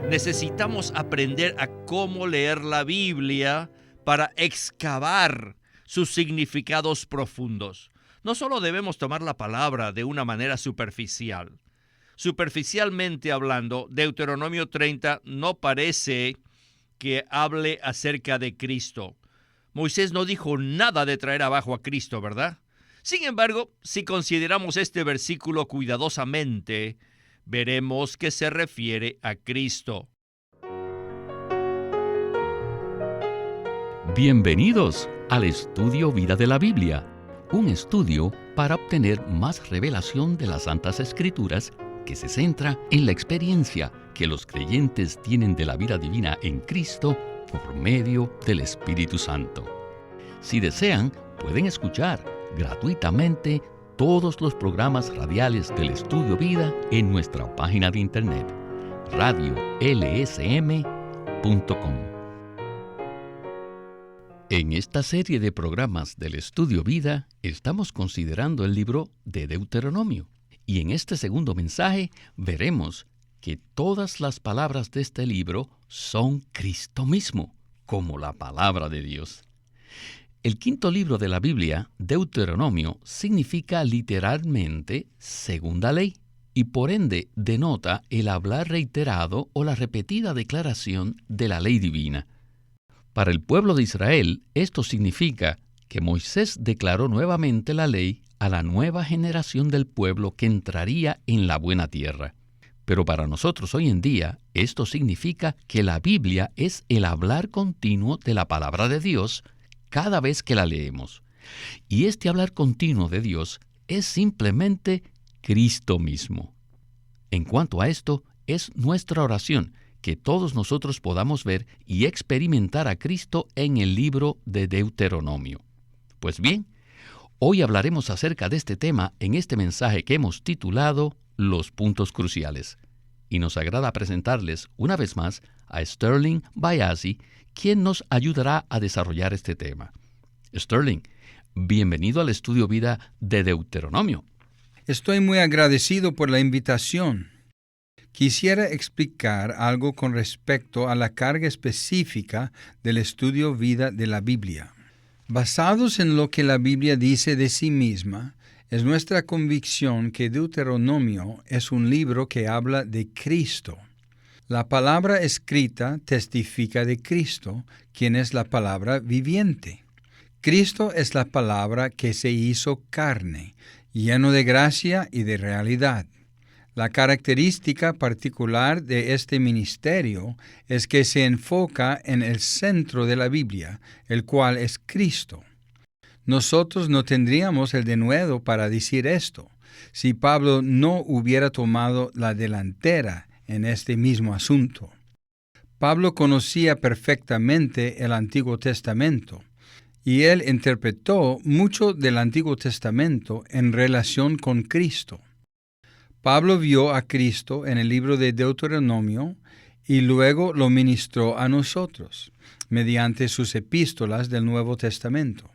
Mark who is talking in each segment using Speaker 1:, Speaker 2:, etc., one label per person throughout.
Speaker 1: Necesitamos aprender a cómo leer la Biblia para excavar sus significados profundos. No solo debemos tomar la palabra de una manera superficial. Superficialmente hablando, Deuteronomio 30 no parece que hable acerca de Cristo. Moisés no dijo nada de traer abajo a Cristo, ¿verdad? Sin embargo, si consideramos este versículo cuidadosamente, veremos que se refiere a Cristo.
Speaker 2: Bienvenidos al Estudio Vida de la Biblia, un estudio para obtener más revelación de las Santas Escrituras que se centra en la experiencia que los creyentes tienen de la vida divina en Cristo por medio del Espíritu Santo. Si desean, pueden escuchar gratuitamente todos los programas radiales del Estudio Vida en nuestra página de internet, radiolsm.com. En esta serie de programas del Estudio Vida estamos considerando el libro de Deuteronomio, y en este segundo mensaje veremos que todas las palabras de este libro son Cristo mismo, como la palabra de Dios. El quinto libro de la Biblia, Deuteronomio, significa literalmente segunda ley y por ende denota el hablar reiterado o la repetida declaración de la ley divina. Para el pueblo de Israel, esto significa que Moisés declaró nuevamente la ley a la nueva generación del pueblo que entraría en la buena tierra. Pero para nosotros hoy en día, esto significa que la Biblia es el hablar continuo de la palabra de Dios cada vez que la leemos. Y este hablar continuo de Dios es simplemente Cristo mismo. En cuanto a esto, es nuestra oración que todos nosotros podamos ver y experimentar a Cristo en el libro de Deuteronomio. Pues bien, hoy hablaremos acerca de este tema en este mensaje que hemos titulado Los puntos cruciales. Y nos agrada presentarles una vez más a Sterling Bayasi, quien nos ayudará a desarrollar este tema. Sterling, bienvenido al Estudio Vida de Deuteronomio.
Speaker 3: Estoy muy agradecido por la invitación. Quisiera explicar algo con respecto a la carga específica del Estudio Vida de la Biblia. Basados en lo que la Biblia dice de sí misma, es nuestra convicción que Deuteronomio es un libro que habla de Cristo. La palabra escrita testifica de Cristo, quien es la palabra viviente. Cristo es la palabra que se hizo carne, lleno de gracia y de realidad. La característica particular de este ministerio es que se enfoca en el centro de la Biblia, el cual es Cristo. Nosotros no tendríamos el denuedo para decir esto, si Pablo no hubiera tomado la delantera en este mismo asunto. Pablo conocía perfectamente el Antiguo Testamento, y él interpretó mucho del Antiguo Testamento en relación con Cristo. Pablo vio a Cristo en el libro de Deuteronomio y luego lo ministró a nosotros, mediante sus epístolas del Nuevo Testamento.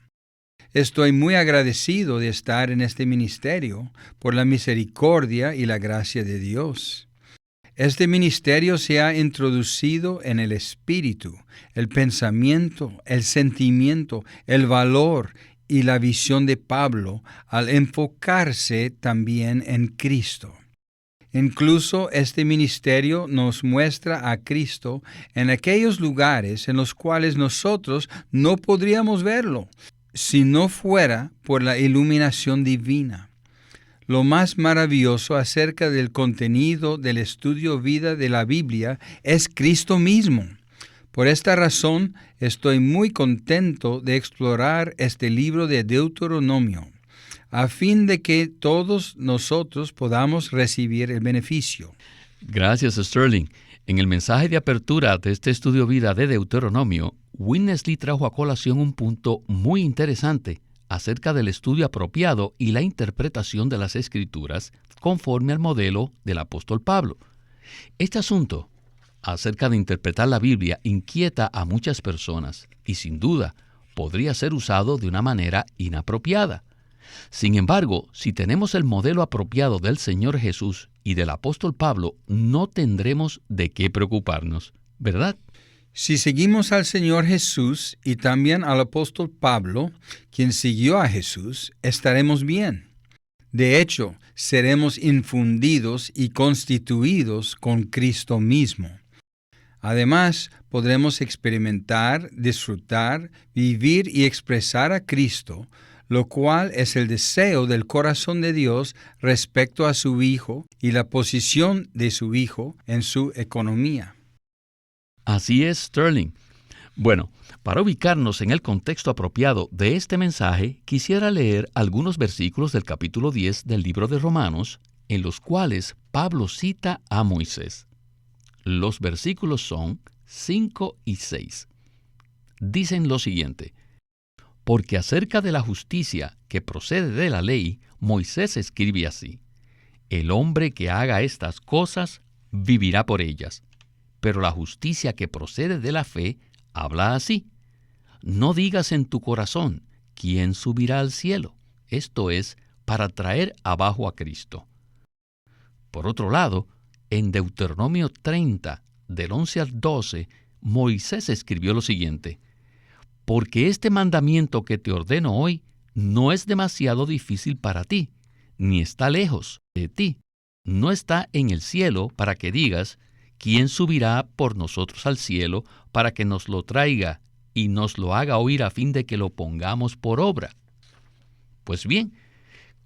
Speaker 3: Estoy muy agradecido de estar en este ministerio por la misericordia y la gracia de Dios. Este ministerio se ha introducido en el espíritu, el pensamiento, el sentimiento, el valor y la visión de Pablo al enfocarse también en Cristo. Incluso este ministerio nos muestra a Cristo en aquellos lugares en los cuales nosotros no podríamos verlo si no fuera por la iluminación divina. Lo más maravilloso acerca del contenido del Estudio Vida de la Biblia es Cristo mismo. Por esta razón, estoy muy contento de explorar este libro de Deuteronomio, a fin de que todos nosotros podamos recibir el beneficio.
Speaker 2: Gracias, Sterling. En el mensaje de apertura de este Estudio Vida de Deuteronomio, Winnesley trajo a colación un punto muy interesante acerca del estudio apropiado y la interpretación de las Escrituras conforme al modelo del apóstol Pablo. Este asunto acerca de interpretar la Biblia inquieta a muchas personas y sin duda podría ser usado de una manera inapropiada. Sin embargo, si tenemos el modelo apropiado del Señor Jesús y del apóstol Pablo, no tendremos de qué preocuparnos, ¿verdad?
Speaker 3: Si seguimos al Señor Jesús y también al apóstol Pablo, quien siguió a Jesús, estaremos bien. De hecho, seremos infundidos y constituidos con Cristo mismo. Además, podremos experimentar, disfrutar, vivir y expresar a Cristo, lo cual es el deseo del corazón de Dios respecto a su Hijo y la posición de su Hijo en su economía.
Speaker 2: Así es, Sterling. Bueno, para ubicarnos en el contexto apropiado de este mensaje, quisiera leer algunos versículos del capítulo 10 del libro de Romanos, en los cuales Pablo cita a Moisés. Los versículos son 5 y 6. Dicen lo siguiente: porque acerca de la justicia que procede de la ley, Moisés escribe así: el hombre que haga estas cosas vivirá por ellas. Pero la justicia que procede de la fe habla así: no digas en tu corazón, ¿quién subirá al cielo? Esto es, para traer abajo a Cristo. Por otro lado, en Deuteronomio 30, del 11 al 12, Moisés escribió lo siguiente: porque este mandamiento que te ordeno hoy no es demasiado difícil para ti, ni está lejos de ti. No está en el cielo para que digas, ¿quién subirá por nosotros al cielo para que nos lo traiga y nos lo haga oír a fin de que lo pongamos por obra? Pues bien,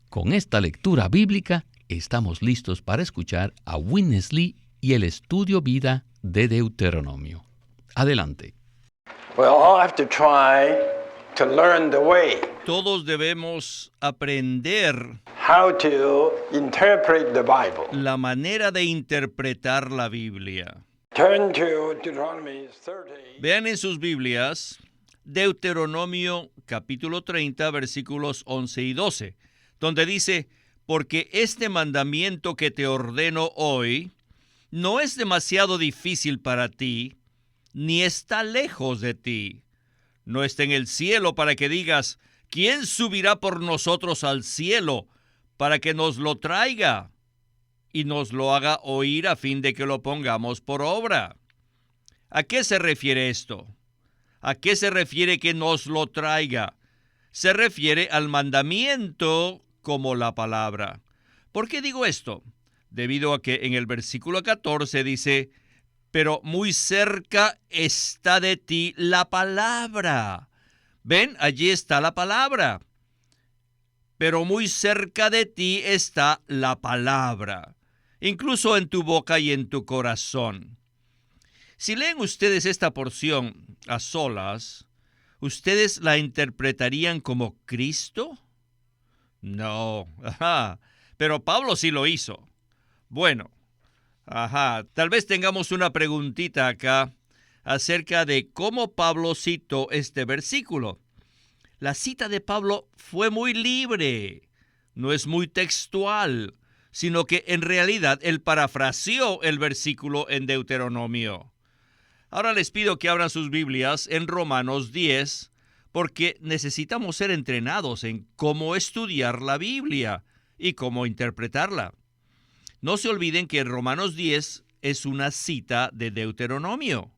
Speaker 2: con esta lectura bíblica estamos listos para escuchar a Witness Lee y el estudio vida de Deuteronomio. Adelante.
Speaker 1: Todos debemos aprender la manera de interpretar la Biblia. Vean en sus Biblias Deuteronomio capítulo 30, versículos 11 y 12, donde dice: porque este mandamiento que te ordeno hoy no es demasiado difícil para ti, ni está lejos de ti. No está en el cielo para que digas, ¿quién subirá por nosotros al cielo para que nos lo traiga y nos lo haga oír a fin de que lo pongamos por obra? ¿A qué se refiere esto? ¿A qué se refiere que nos lo traiga? Se refiere al mandamiento como la palabra. ¿Por qué digo esto? Debido a que en el versículo 14 dice: pero muy cerca está de ti la palabra. ¿Ven? Allí está la palabra. Pero muy cerca de ti está la palabra, incluso en tu boca y en tu corazón. Si leen ustedes esta porción a solas, ¿ustedes la interpretarían como Cristo? No, pero Pablo sí lo hizo. Bueno, tal vez tengamos una preguntita acá acerca de cómo Pablo citó este versículo. La cita de Pablo fue muy libre, no es muy textual, sino que en realidad él parafraseó el versículo en Deuteronomio. Ahora les pido que abran sus Biblias en Romanos 10, porque necesitamos ser entrenados en cómo estudiar la Biblia y cómo interpretarla. No se olviden que Romanos 10 es una cita de Deuteronomio.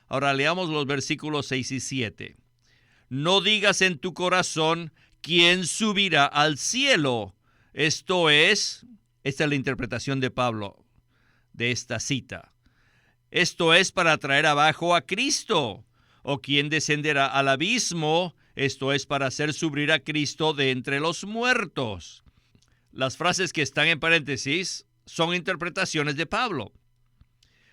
Speaker 1: Ahora leamos los versículos 6 y 7. No digas en tu corazón, ¿quién subirá al cielo? Esta es la interpretación de Pablo de esta cita. Esto es para traer abajo a Cristo. ¿O quién descenderá al abismo? Esto es para hacer subir a Cristo de entre los muertos. Las frases que están en paréntesis son interpretaciones de Pablo.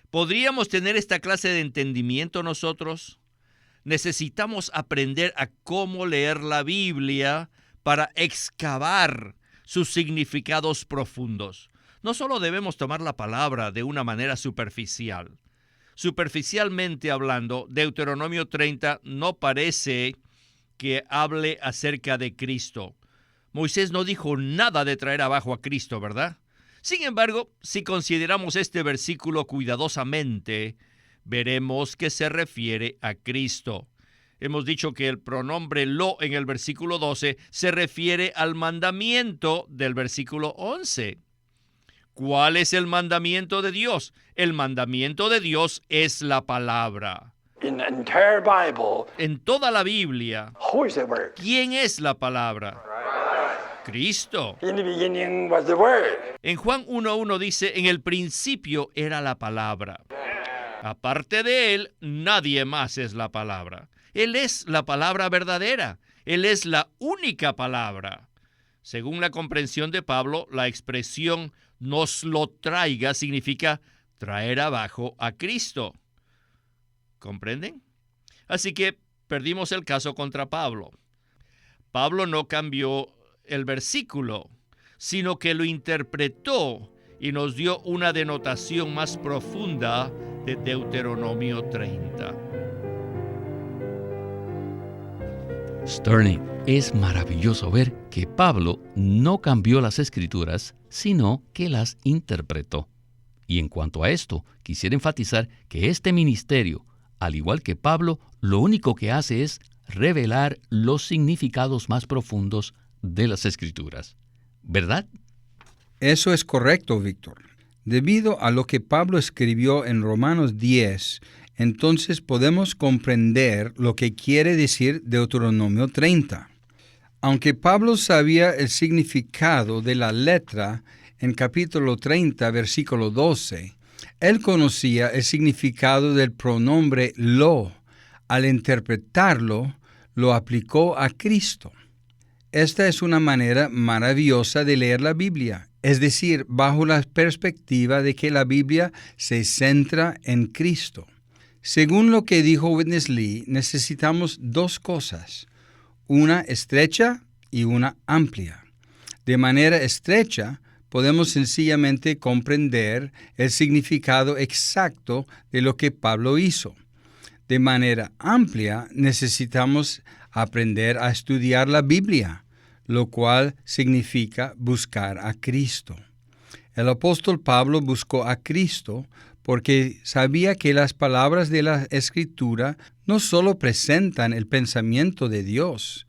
Speaker 1: ¿Podríamos tener esta clase de entendimiento nosotros? Necesitamos aprender a cómo leer la Biblia para excavar sus significados profundos. No solo debemos tomar la palabra de una manera superficial. Superficialmente hablando, Deuteronomio 30 no parece que hable acerca de Cristo. Moisés no dijo nada de traer abajo a Cristo, ¿verdad? Sin embargo, si consideramos este versículo cuidadosamente, veremos que se refiere a Cristo. Hemos dicho que el pronombre lo en el versículo 12 se refiere al mandamiento del versículo 11. ¿Cuál es el mandamiento de Dios? El mandamiento de Dios es la palabra.
Speaker 4: In the entire Bible,
Speaker 1: En toda la Biblia,
Speaker 4: who is the Word?
Speaker 1: ¿quién es la palabra? Cristo.
Speaker 4: In the beginning was the Word.
Speaker 1: En Juan 1:1 dice, en el principio era la palabra. Aparte de Él, nadie más es la palabra. Él es la palabra verdadera. Él es la única palabra. Según la comprensión de Pablo, la expresión nos lo traiga significa traer abajo a Cristo. ¿Comprenden? Así que perdimos el caso contra Pablo. Pablo no cambió el versículo, sino que lo interpretó y nos dio una denotación más profunda de Deuteronomio 30.
Speaker 2: Sterling, es maravilloso ver que Pablo no cambió las Escrituras, sino que las interpretó. Y en cuanto a esto, quisiera enfatizar que este ministerio, al igual que Pablo, lo único que hace es revelar los significados más profundos de las Escrituras. ¿Verdad?
Speaker 3: Eso es correcto, Víctor. Debido a lo que Pablo escribió en Romanos 10, entonces podemos comprender lo que quiere decir Deuteronomio 30. Aunque Pablo sabía el significado de la letra en capítulo 30, versículo 12, él conocía el significado del pronombre lo. Al interpretarlo, lo aplicó a Cristo. Esta es una manera maravillosa de leer la Biblia, es decir, bajo la perspectiva de que la Biblia se centra en Cristo. Según lo que dijo Witness Lee, necesitamos dos cosas, una estrecha y una amplia. De manera estrecha, podemos sencillamente comprender el significado exacto de lo que Pablo hizo. De manera amplia, necesitamos aprender a estudiar la Biblia, lo cual significa buscar a Cristo. El apóstol Pablo buscó a Cristo porque sabía que las palabras de la Escritura no solo presentan el pensamiento de Dios,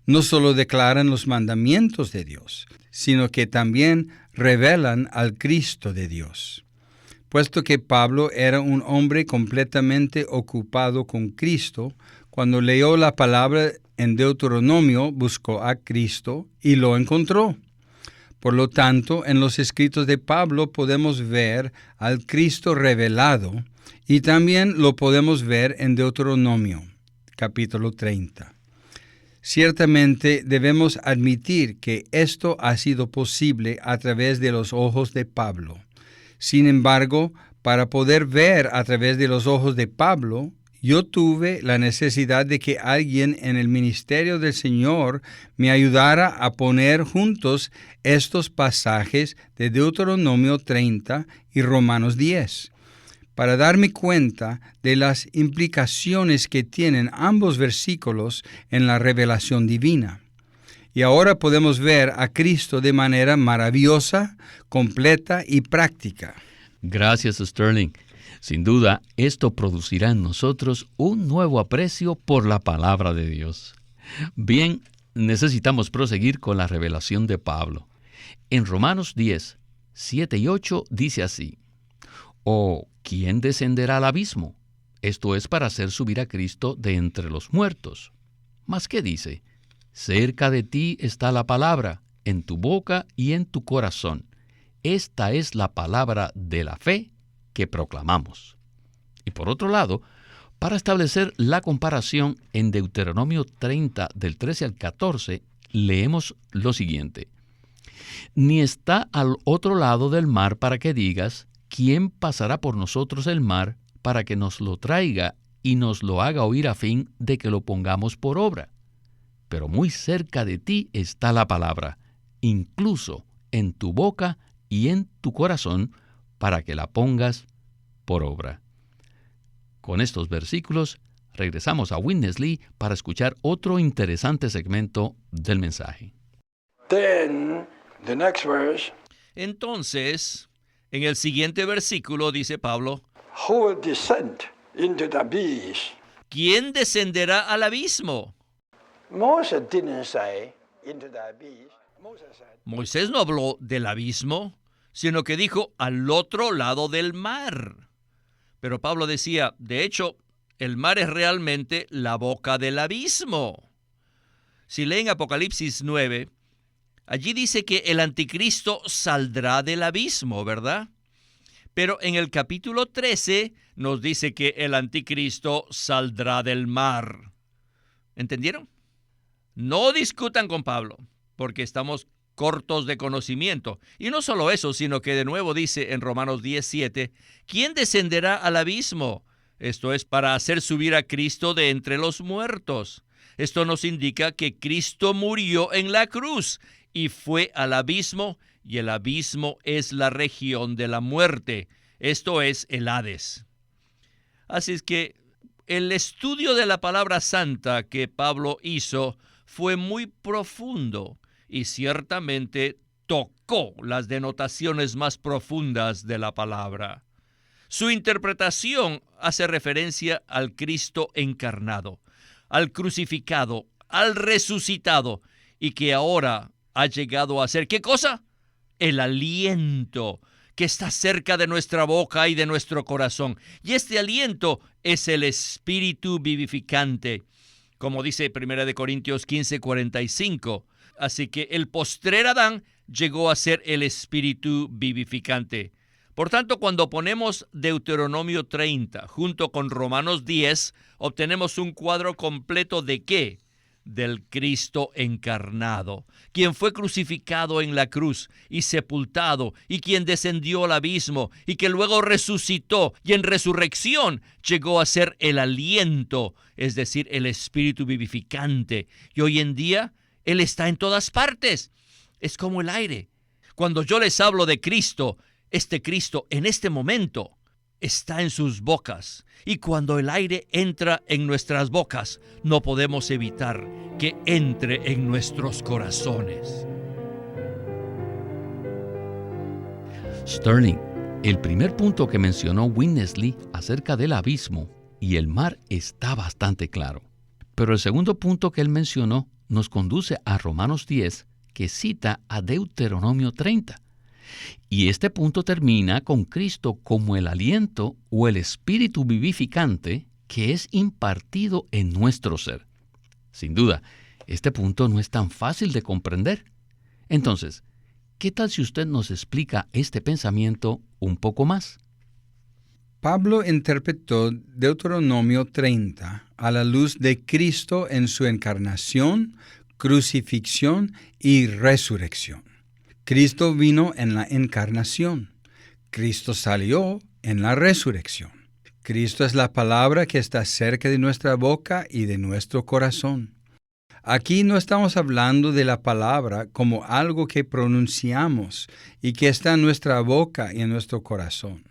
Speaker 3: no solo declaran los mandamientos de Dios, sino que también revelan al Cristo de Dios. Puesto que Pablo era un hombre completamente ocupado con Cristo, cuando leyó la palabra en Deuteronomio, buscó a Cristo y lo encontró. Por lo tanto, en los escritos de Pablo podemos ver al Cristo revelado y también lo podemos ver en Deuteronomio, capítulo 30. Ciertamente debemos admitir que esto ha sido posible a través de los ojos de Pablo. Sin embargo, para poder ver a través de los ojos de Pablo, yo tuve la necesidad de que alguien en el ministerio del Señor me ayudara a poner juntos estos pasajes de Deuteronomio 30 y Romanos 10, para darme cuenta de las implicaciones que tienen ambos versículos en la revelación divina. Y ahora podemos ver a Cristo de manera maravillosa, completa y práctica.
Speaker 2: Gracias, Sterling. Sin duda, esto producirá en nosotros un nuevo aprecio por la palabra de Dios. Bien, necesitamos proseguir con la revelación de Pablo. En Romanos 10, 7 y 8 dice así: «¿O quién descenderá al abismo? Esto es para hacer subir a Cristo de entre los muertos». ¿Mas qué dice? «Cerca de ti está la palabra, en tu boca y en tu corazón. Esta es la palabra de la fe que proclamamos». Y por otro lado, para establecer la comparación en Deuteronomio 30, del 13 al 14, leemos lo siguiente: «Ni está al otro lado del mar para que digas, ¿quién pasará por nosotros el mar para que nos lo traiga y nos lo haga oír a fin de que lo pongamos por obra? Pero muy cerca de ti está la palabra, incluso en tu boca y en tu corazón, para que la pongas por obra». Con estos versículos, regresamos a Witness Lee para escuchar otro interesante segmento del mensaje.
Speaker 4: Then, the next verse,
Speaker 1: Entonces, en el siguiente versículo dice Pablo,
Speaker 4: who will descend into the abyss?
Speaker 1: ¿quién descenderá al abismo?
Speaker 4: Moses didn't say into the abyss. Moses said,
Speaker 1: Moisés no habló del abismo, sino que dijo al otro lado del mar. Pero Pablo decía, de hecho, el mar es realmente la boca del abismo. Si leen Apocalipsis 9, allí dice que el anticristo saldrá del abismo, ¿verdad? Pero en el capítulo 13 nos dice que el anticristo saldrá del mar. ¿Entendieron? No discutan con Pablo, porque estamos cortos de conocimiento. Y no solo eso, sino que de nuevo dice en Romanos 10:7, ¿quién descenderá al abismo? Esto es para hacer subir a Cristo de entre los muertos. Esto nos indica que Cristo murió en la cruz y fue al abismo, y el abismo es la región de la muerte. Esto es el Hades. Así es que el estudio de la palabra santa que Pablo hizo fue muy profundo y ciertamente tocó las denotaciones más profundas de la palabra. Su interpretación hace referencia al Cristo encarnado, al crucificado, al resucitado, y que ahora ha llegado a ser, ¿qué cosa? El aliento que está cerca de nuestra boca y de nuestro corazón. Y este aliento es el Espíritu vivificante, como dice 1 Corintios 15:45. Así que el postrer Adán llegó a ser el Espíritu vivificante. Por tanto, cuando ponemos Deuteronomio 30 junto con Romanos 10, obtenemos un cuadro completo ¿de qué? Del Cristo encarnado, quien fue crucificado en la cruz y sepultado, y quien descendió al abismo, y que luego resucitó, y en resurrección llegó a ser el aliento, es decir, el Espíritu vivificante. Y hoy en día, Él está en todas partes. Es como el aire. Cuando yo les hablo de Cristo, este Cristo en este momento está en sus bocas. Y cuando el aire entra en nuestras bocas, no podemos evitar que entre en nuestros corazones.
Speaker 2: Sterling, el primer punto que mencionó Winnesley acerca del abismo y el mar está bastante claro. Pero el segundo punto que él mencionó nos conduce a Romanos 10, que cita a Deuteronomio 30. Y este punto termina con Cristo como el aliento o el espíritu vivificante que es impartido en nuestro ser. Sin duda, este punto no es tan fácil de comprender. Entonces, ¿qué tal si usted nos explica este pensamiento un poco más?
Speaker 3: Pablo interpretó Deuteronomio 30 a la luz de Cristo en su encarnación, crucifixión y resurrección. Cristo vino en la encarnación. Cristo salió en la resurrección. Cristo es la palabra que está cerca de nuestra boca y de nuestro corazón. Aquí no estamos hablando de la palabra como algo que pronunciamos y que está en nuestra boca y en nuestro corazón.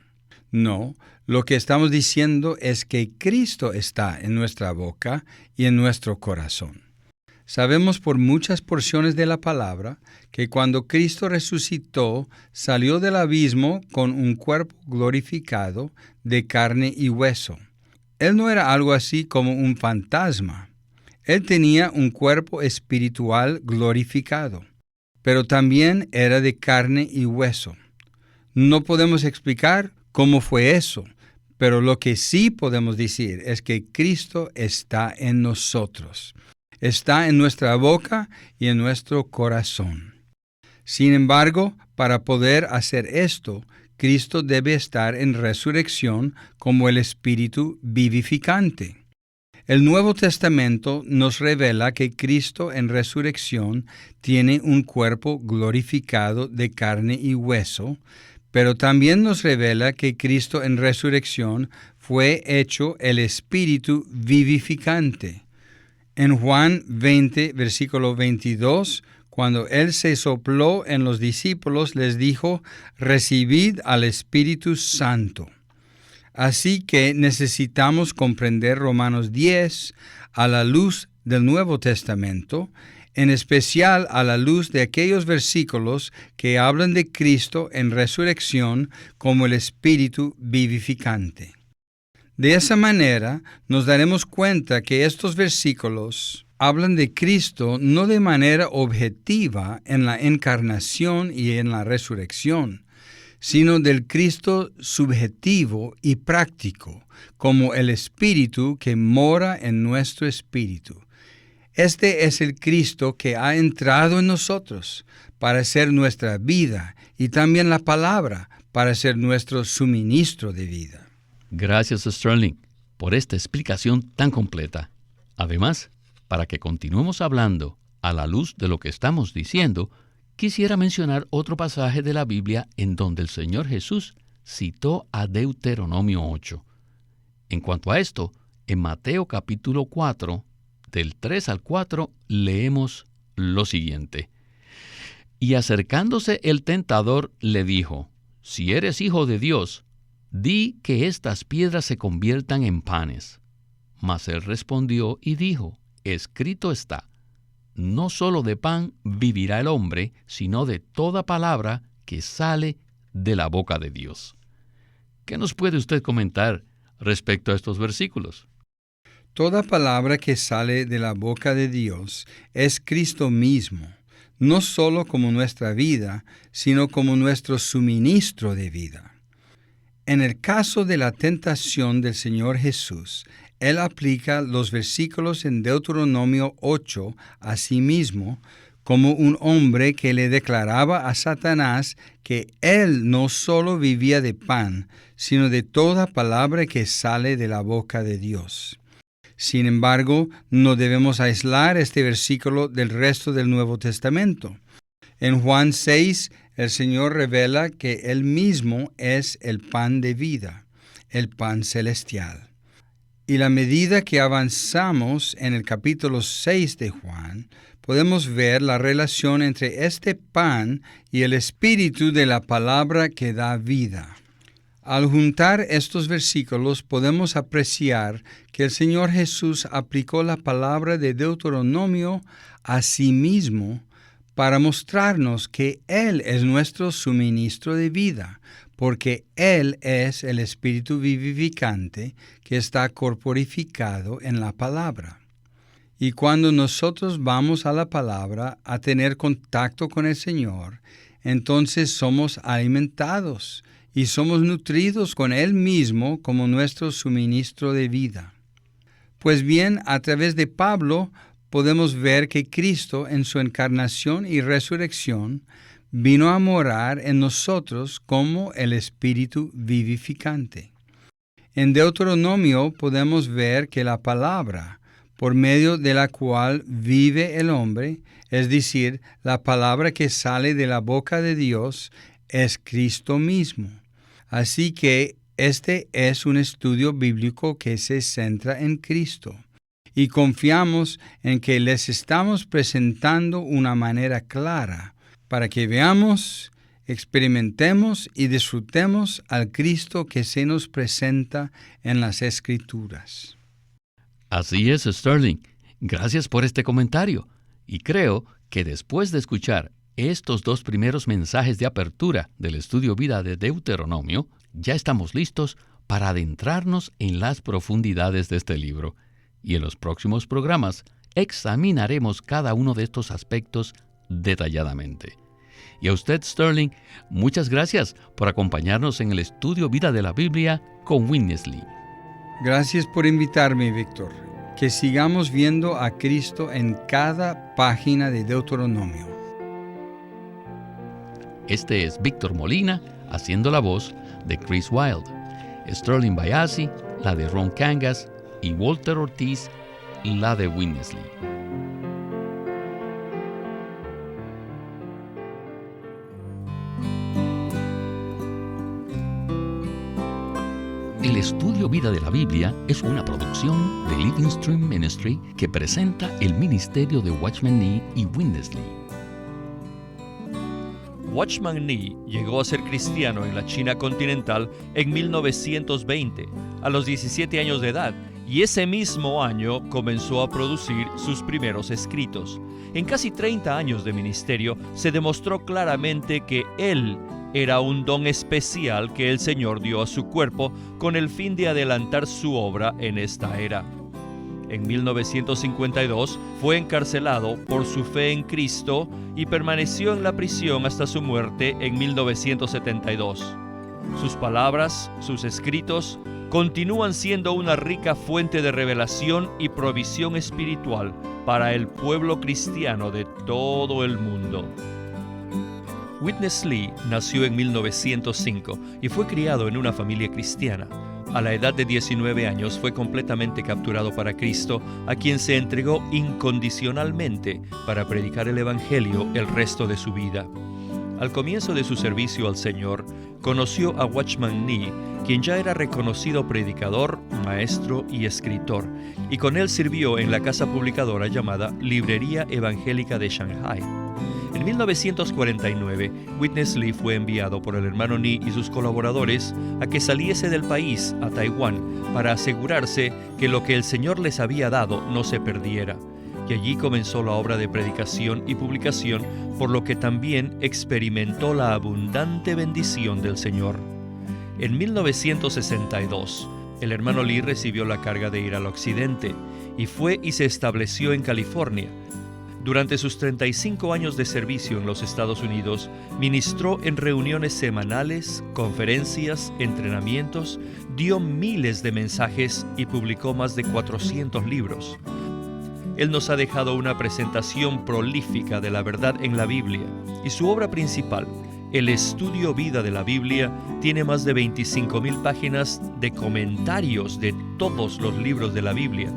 Speaker 3: No, lo que estamos diciendo es que Cristo está en nuestra boca y en nuestro corazón. Sabemos por muchas porciones de la palabra que cuando Cristo resucitó, salió del abismo con un cuerpo glorificado de carne y hueso. Él no era algo así como un fantasma. Él tenía un cuerpo espiritual glorificado, pero también era de carne y hueso. No podemos explicar cómo fue eso, pero lo que sí podemos decir es que Cristo está en nosotros. Está en nuestra boca y en nuestro corazón. Sin embargo, para poder hacer esto, Cristo debe estar en resurrección como el Espíritu vivificante. El Nuevo Testamento nos revela que Cristo en resurrección tiene un cuerpo glorificado de carne y hueso, pero también nos revela que Cristo en resurrección fue hecho el Espíritu vivificante. En Juan 20, versículo 22, cuando Él se sopló en los discípulos, les dijo, recibid al Espíritu Santo. Así que necesitamos comprender Romanos 10 a la luz del Nuevo Testamento, en especial a la luz de aquellos versículos que hablan de Cristo en resurrección como el Espíritu vivificante. De esa manera, nos daremos cuenta que estos versículos hablan de Cristo no de manera objetiva en la encarnación y en la resurrección, sino del Cristo subjetivo y práctico, como el Espíritu que mora en nuestro espíritu. Este es el Cristo que ha entrado en nosotros para ser nuestra vida y también la palabra para ser nuestro suministro de vida.
Speaker 2: Gracias, Sterling, por esta explicación tan completa. Además, para que continuemos hablando a la luz de lo que estamos diciendo, quisiera mencionar otro pasaje de la Biblia en donde el Señor Jesús citó a Deuteronomio 8. En cuanto a esto, en Mateo capítulo 4, del 3 al 4, leemos lo siguiente. Y acercándose el tentador le dijo, si eres hijo de Dios, di que estas piedras se conviertan en panes. Mas él respondió y dijo, escrito está, no solo de pan vivirá el hombre, sino de toda palabra que sale de la boca de Dios. ¿Qué nos puede usted comentar respecto a estos versículos?
Speaker 3: Toda palabra que sale de la boca de Dios es Cristo mismo, no solo como nuestra vida, sino como nuestro suministro de vida. En el caso de la tentación del Señor Jesús, Él aplica los versículos en Deuteronomio 8 a sí mismo como un hombre que le declaraba a Satanás que Él no solo vivía de pan, sino de toda palabra que sale de la boca de Dios. Sin embargo, no debemos aislar este versículo del resto del Nuevo Testamento. En Juan 6, el Señor revela que Él mismo es el pan de vida, el pan celestial. Y a medida que avanzamos en el capítulo 6 de Juan, podemos ver la relación entre este pan y el espíritu de la palabra que da vida. Al juntar estos versículos podemos apreciar que el Señor Jesús aplicó la palabra de Deuteronomio a sí mismo para mostrarnos que Él es nuestro suministro de vida, porque Él es el Espíritu vivificante que está corporificado en la palabra. Y cuando nosotros vamos a la palabra a tener contacto con el Señor, entonces somos alimentados y somos nutridos con Él mismo como nuestro suministro de vida. Pues bien, a través de Pablo podemos ver que Cristo en su encarnación y resurrección vino a morar en nosotros como el Espíritu vivificante. En Deuteronomio podemos ver que la palabra, por medio de la cual vive el hombre, es decir, la palabra que sale de la boca de Dios, es Cristo mismo. Así que este es un estudio bíblico que se centra en Cristo. Y confiamos en que les estamos presentando una manera clara para que veamos, experimentemos y disfrutemos al Cristo que se nos presenta en las Escrituras.
Speaker 2: Así es, Sterling. Gracias por este comentario. Y creo que después de escuchar estos dos primeros mensajes de apertura del estudio vida de Deuteronomio, ya estamos listos para adentrarnos en las profundidades de este libro. Y en los próximos programas examinaremos cada uno de estos aspectos detalladamente. Y a usted, Sterling, muchas gracias por acompañarnos en el estudio Vida de la Biblia con Witness Lee.
Speaker 3: Gracias por invitarme, Víctor. Que sigamos viendo a Cristo en cada página de Deuteronomio. Este es Víctor Molina haciendo la voz de Chris Wilde, Sterling Bayasi, la de Ron Cangas, y Walter Ortiz, la de Witness Lee. El estudio Vida de la Biblia es una producción de Living Stream Ministry que presenta el ministerio de Watchman Nee y Witness Lee.
Speaker 1: Watchman Nee llegó a ser cristiano en la China continental en 1920, a los 17 años de edad, y ese mismo año comenzó a producir sus primeros escritos. En casi 30 años de ministerio se demostró claramente que él era un don especial que el Señor dio a su cuerpo con el fin de adelantar su obra en esta era. En 1952 fue encarcelado por su fe en Cristo y permaneció en la prisión hasta su muerte en 1972. Sus palabras, sus escritos, continúan siendo una rica fuente de revelación y provisión espiritual para el pueblo cristiano de todo el mundo. Witness Lee nació en 1905 y fue criado en una familia cristiana. A la edad de 19 años fue completamente capturado para Cristo, a quien se entregó incondicionalmente para predicar el Evangelio el resto de su vida. Al comienzo de su servicio al Señor, conoció a Watchman Nee, quien ya era reconocido predicador, maestro y escritor, y con él sirvió en la casa publicadora llamada Librería Evangélica de Shanghai. En 1949, Witness Lee fue enviado por el hermano Nee y sus colaboradores a que saliese del país a Taiwán para asegurarse que lo que el Señor les había dado no se perdiera. Y allí comenzó la obra de predicación y publicación, por lo que también experimentó la abundante bendición del Señor. En 1962, el hermano Lee recibió la carga de ir al occidente y fue y se estableció en California. Durante sus 35 años de servicio en los Estados Unidos, ministró en reuniones semanales, conferencias, entrenamientos, dio miles de mensajes y publicó más de 400 libros. Él nos ha dejado una presentación prolífica de la verdad en la Biblia, y su obra principal, el Estudio Vida de la Biblia, tiene más de 25,000 páginas de comentarios de todos los libros de la Biblia,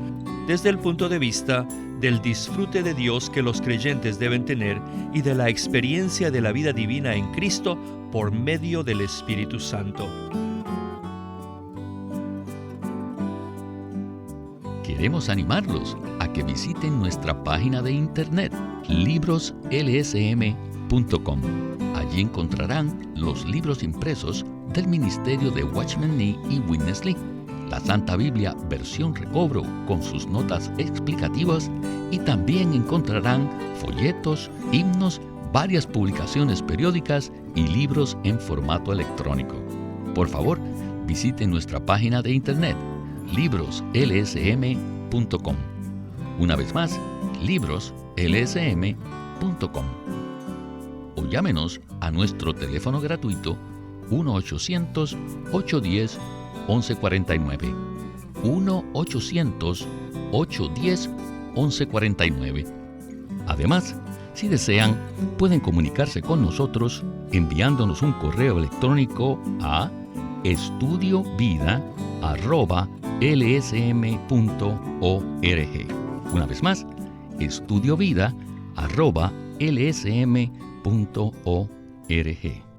Speaker 1: desde el punto de vista del disfrute de Dios que los creyentes deben tener y de la experiencia de la vida divina en Cristo por medio del Espíritu Santo.
Speaker 2: Queremos animarlos a que visiten nuestra página de internet, libroslsm.com. Allí encontrarán los libros impresos del ministerio de Watchman Nee y Witness Lee, la Santa Biblia versión recobro con sus notas explicativas, y también encontrarán folletos, himnos, varias publicaciones periódicas y libros en formato electrónico. Por favor, visiten nuestra página de internet, libroslsm.com. Una vez más, libroslsm.com. O llámenos a nuestro teléfono gratuito 1-800-810-1149. 1-800-810-1149. Además, si desean, pueden comunicarse con nosotros enviándonos un correo electrónico a estudiovida@lsm.org. Una vez más, estudiovida@lsm.org.